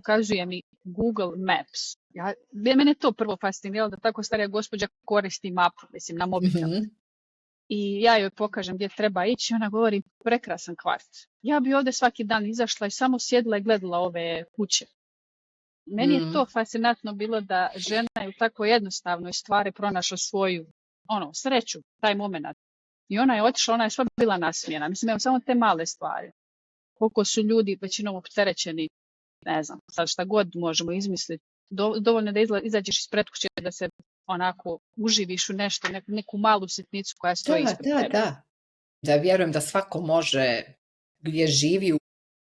pokazuje mi Google Maps. Mene to prvo fasciniralo da tako starija gospođa koristi mapu, mislim, na mobitel. I ja joj pokažem gdje treba ići i ona govori prekrasan kvart. Ja bi ovdje svaki dan izašla i samo sjedila i gledala ove kuće. Meni je to fascinantno bilo da žena je u tako jednostavnoj stvari pronašla svoju sreću, taj moment. I ona je otišla, ona je sva bila nasmijena. Mislim, evo samo te male stvari. Koliko su ljudi većinom opterećeni, ne znam, sad šta god možemo izmisliti. Dovoljno da izađeš ispred kuće da se onako uživiš u nešto, neku malu sitnicu koja stoji ispred tebe. Da, vjerujem da svako može gdje živi u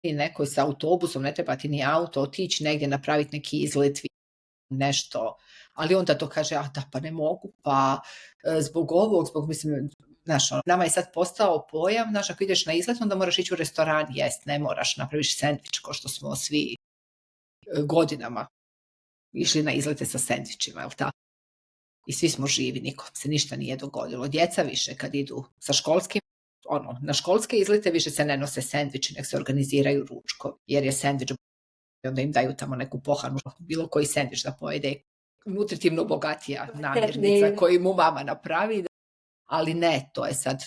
nekoj sa autobusom, ne treba ti ni auto, otići negdje, napraviti neki izlet, nešto, ali onda to kaže, pa ne mogu, pa zbog ovog, mislim, znaš, nama je sad postao pojam, znaš, ako ideš na izlet, onda moraš ići u restoran jest, ne moraš, napraviš sendvič, ko što smo svi godinama išli na izlete sa sendvičima, jel tako? I svi smo živi, nikom se ništa nije dogodilo. Djeca više kad idu sa školskim, na školske izlete više se ne nose sendviči, nek se organiziraju ručko, jer je sendvič i onda im daju tamo neku pohanu, bilo koji sendvič da pojede, nutritivno bogatija namirnica koju mu mama napravi, ali ne, to je sad,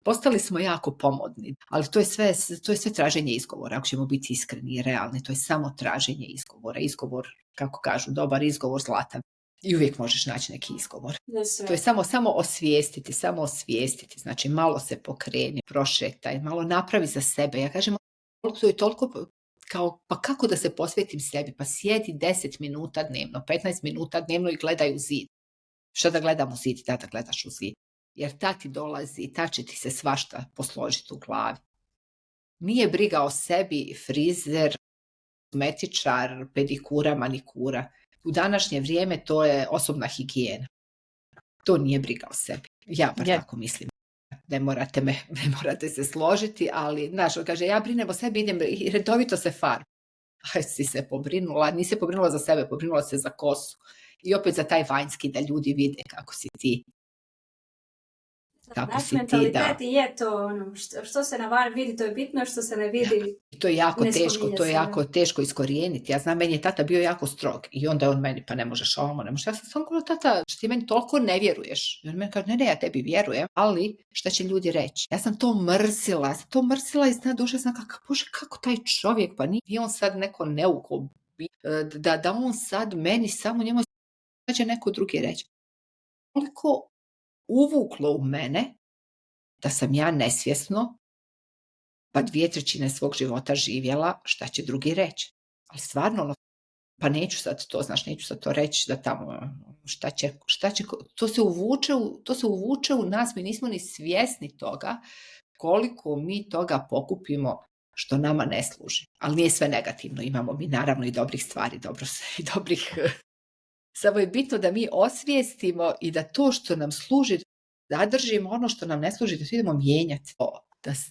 postali smo jako pomodni, ali to je sve traženje izgovora, ako ćemo biti iskreni i realni, to je samo traženje izgovora, kako kažu, dobar izgovor zlatan. I uvijek možeš naći neki izgovor. To je samo osvijestiti, znači malo se pokreni, prošetaj, malo napravi za sebe. Ja kažem, to je toliko kao, pa kako da se posvetim sebi? Pa sjedi 10 minuta dnevno, 15 minuta dnevno i gledaj u zid. Što da gledam u zid? Da gledaš u zid. Jer ta ti dolazi i ta će ti se svašta posložiti u glavi. Nije briga o sebi frizer, kozmetičar, pedikura, manikura. U današnje vrijeme to je osobna higijena. To nije briga o sebi. Ja bar tako mislim. Ne morate se složiti, ali, znaš, kaže, ja brinem o sebi, idem i redovito se farbam. Aj, si se pobrinula, nisi se pobrinula za sebe, pobrinula se za kosu. I opet za taj vanjski, da ljudi vide kako si ti. Naš mentalitet je to, što se na van vidi, to je bitno, što se ne vidi. To je jako teško iskorijeniti. Ja znam, meni je tata bio jako strog i onda on meni, pa ne možeš ovo, ne možeš. Ja sam samo govorila, tata, što ti meni toliko ne vjeruješ? I on meni kaže, ne, ja tebi vjerujem, ali šta će ljudi reći? Ja sam to mrsila i zna duše, znam kako taj čovjek, pa nije on sad neko neuko, da on sad meni samo njemu će neko drugi reći. Koliko uvuklo u mene da sam ja nesvjesno pa 2/3 svog života živjela šta će drugi reći. Ali stvarno, pa neću sad to reći da tamo šta će, to se uvuče u nas, mi nismo ni svjesni toga koliko mi toga pokupimo što nama ne služi. Ali nije sve negativno, imamo mi naravno i dobrih stvari, samo je bitno da mi osvijestimo i da to što nam služi, zadržimo, ono što nam ne služi, da se idemo mijenjati,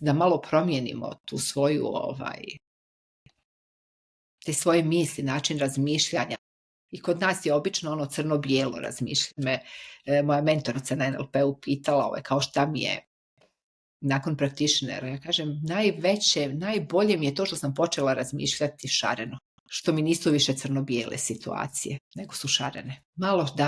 da malo promijenimo tu svoju, te svoje misli, način razmišljanja. I kod nas je obično crno-bijelo razmišljanje. Moja mentorica na NLP-u pitala, kao šta mi je nakon practitionera. Ja kažem, najbolje mi je to što sam počela razmišljati šareno. Što mi nisu više crno-bijele situacije, nego su šarene. Malo da